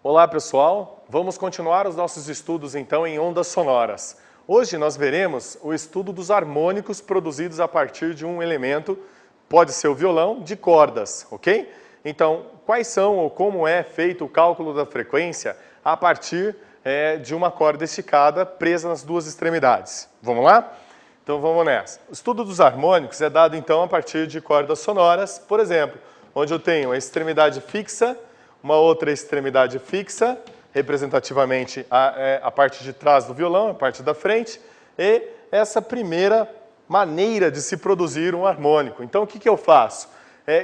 Olá pessoal, vamos continuar os nossos estudos então em ondas sonoras. Hoje nós veremos o estudo dos harmônicos produzidos a partir de um elemento, pode ser o violão, de cordas, ok? Então, quais são ou como é feito o cálculo da frequência a partir de uma corda esticada presa nas duas extremidades. Vamos lá? Então vamos nessa. O estudo dos harmônicos é dado então a partir de cordas sonoras, por exemplo, onde eu tenho a extremidade fixa, uma outra extremidade fixa, representativamente a parte de trás do violão, a parte da frente, e essa primeira maneira de se produzir um harmônico. Então o que eu faço?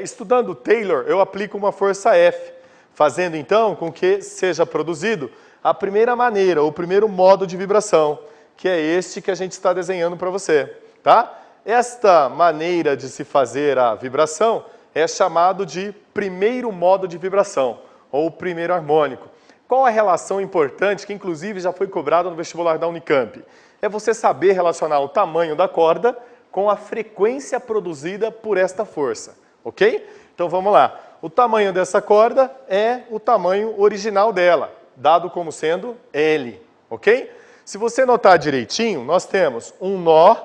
Estudando Taylor, eu aplico uma força F, fazendo então com que seja produzido a primeira maneira, o primeiro modo de vibração, que é este que a gente está desenhando para você, tá? Esta maneira de se fazer a vibração é chamado de primeiro modo de vibração, ou primeiro harmônico. Qual a relação importante, que inclusive já foi cobrada no vestibular da Unicamp? É você saber relacionar o tamanho da corda com a frequência produzida por esta força, ok? Então vamos lá. O tamanho dessa corda é o tamanho original dela, dado como sendo L, ok? Se você notar direitinho, nós temos um nó,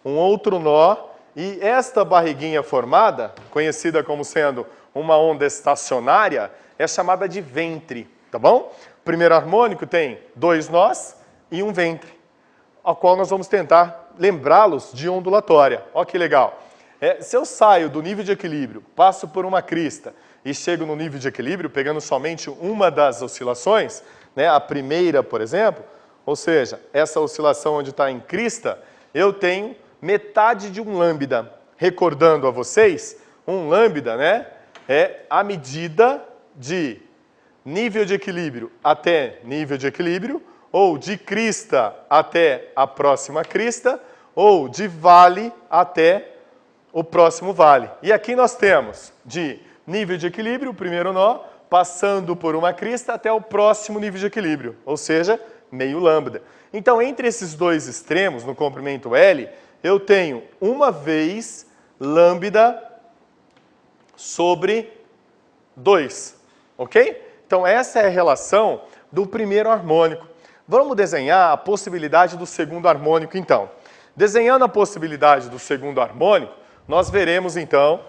um outro nó, e esta barriguinha formada, conhecida como sendo uma onda estacionária, é chamada de ventre, tá bom? O primeiro harmônico tem dois nós e um ventre, ao qual nós vamos tentar lembrá-los de ondulatória. Olha que legal. Se eu saio do nível de equilíbrio, passo por uma crista e chego no nível de equilíbrio, pegando somente uma das oscilações, né, a primeira, por exemplo, ou seja, essa oscilação onde está em crista, eu tenho metade de um lambda. Recordando a vocês, um lambda, né, é a medida de nível de equilíbrio até nível de equilíbrio, ou de crista até a próxima crista, ou de vale até o próximo vale. E aqui nós temos de nível de equilíbrio, o primeiro nó, passando por uma crista até o próximo nível de equilíbrio, ou seja, meio lambda. Então, entre esses dois extremos, no comprimento L, eu tenho uma vez lambda sobre 2, ok? Então, essa é a relação do primeiro harmônico. Vamos desenhar a possibilidade do segundo harmônico, então. Desenhando a possibilidade do segundo harmônico, nós veremos, então,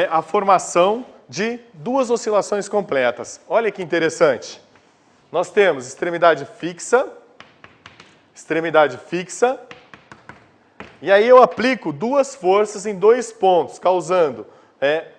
a formação de duas oscilações completas. Olha que interessante. Nós temos extremidade fixa, e aí eu aplico duas forças em dois pontos, causando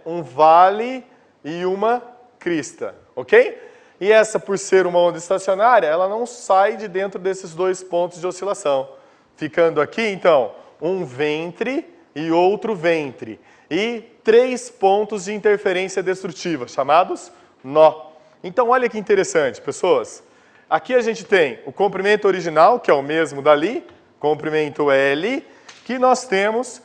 um vale e uma crista, ok? E essa, por ser uma onda estacionária, ela não sai de dentro desses dois pontos de oscilação. Ficando aqui, então, um ventre e outro ventre. E 3 pontos de interferência destrutiva, chamados nó. Então, olha que interessante, pessoas. Aqui a gente tem o comprimento original, que é o mesmo dali, comprimento L, que nós temos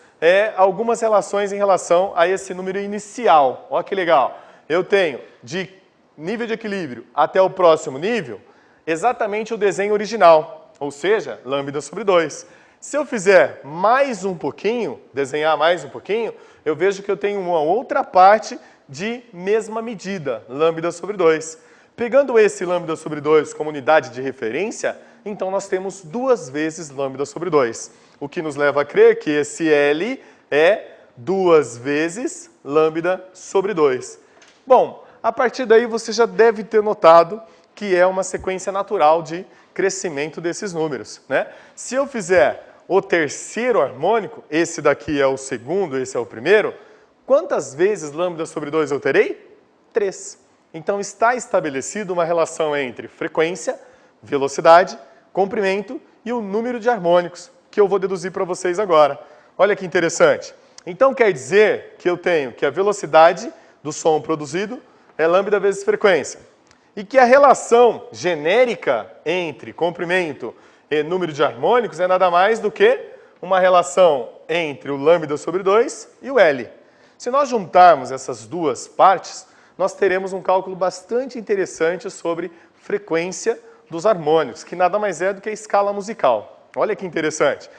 algumas relações em relação a esse número inicial. Olha que legal. Eu tenho de nível de equilíbrio até o próximo nível, exatamente o desenho original, ou seja, lambda sobre 2. Se eu fizer mais um pouquinho, desenhar mais um pouquinho, eu vejo que eu tenho uma outra parte de mesma medida, lambda sobre 2. Pegando esse lambda sobre 2 como unidade de referência, então nós temos 2 vezes lambda sobre 2. O que nos leva a crer que esse L é 2 vezes lambda sobre 2. Bom, a partir daí você já deve ter notado que é uma sequência natural de crescimento desses números, né? Se eu fizer o terceiro harmônico, esse daqui é o segundo, esse é o primeiro, quantas vezes lambda sobre 2 eu terei? 3. Então está estabelecida uma relação entre frequência, velocidade, comprimento e o número de harmônicos, que eu vou deduzir para vocês agora. Olha que interessante. Então quer dizer que eu tenho que a velocidade do som produzido é lambda vezes frequência. E que a relação genérica entre comprimento e número de harmônicos é nada mais do que uma relação entre o lambda sobre 2 e o L. Se nós juntarmos essas duas partes, nós teremos um cálculo bastante interessante sobre frequência dos harmônicos, que nada mais é do que a escala musical. Olha que interessante.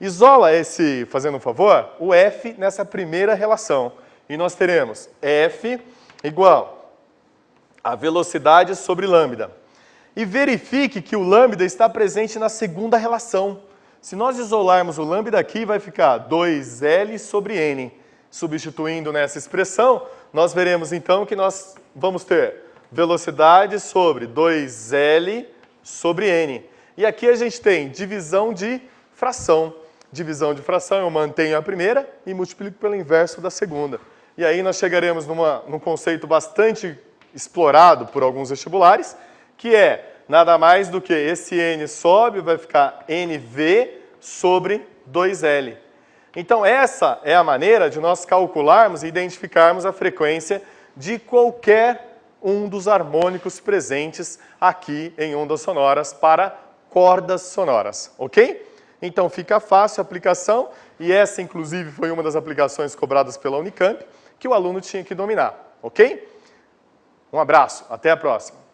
Isola esse, fazendo um favor, o F nessa primeira relação. E nós teremos F igual a velocidade sobre lambda. E verifique que o lambda está presente na segunda relação. Se nós isolarmos o lambda aqui, vai ficar 2L sobre N. Substituindo nessa expressão, nós veremos então que nós vamos ter velocidade sobre 2L sobre N. E aqui a gente tem divisão de fração. Divisão de fração, eu mantenho a primeira e multiplico pelo inverso da segunda. E aí nós chegaremos num conceito bastante explorado por alguns vestibulares, que é nada mais do que esse N sobe, vai ficar NV sobre 2L. Então essa é a maneira de nós calcularmos e identificarmos a frequência de qualquer um dos harmônicos presentes aqui em ondas sonoras para cordas sonoras, ok? Então fica fácil a aplicação e essa inclusive foi uma das aplicações cobradas pela Unicamp que o aluno tinha que dominar, ok? Um abraço, até a próxima.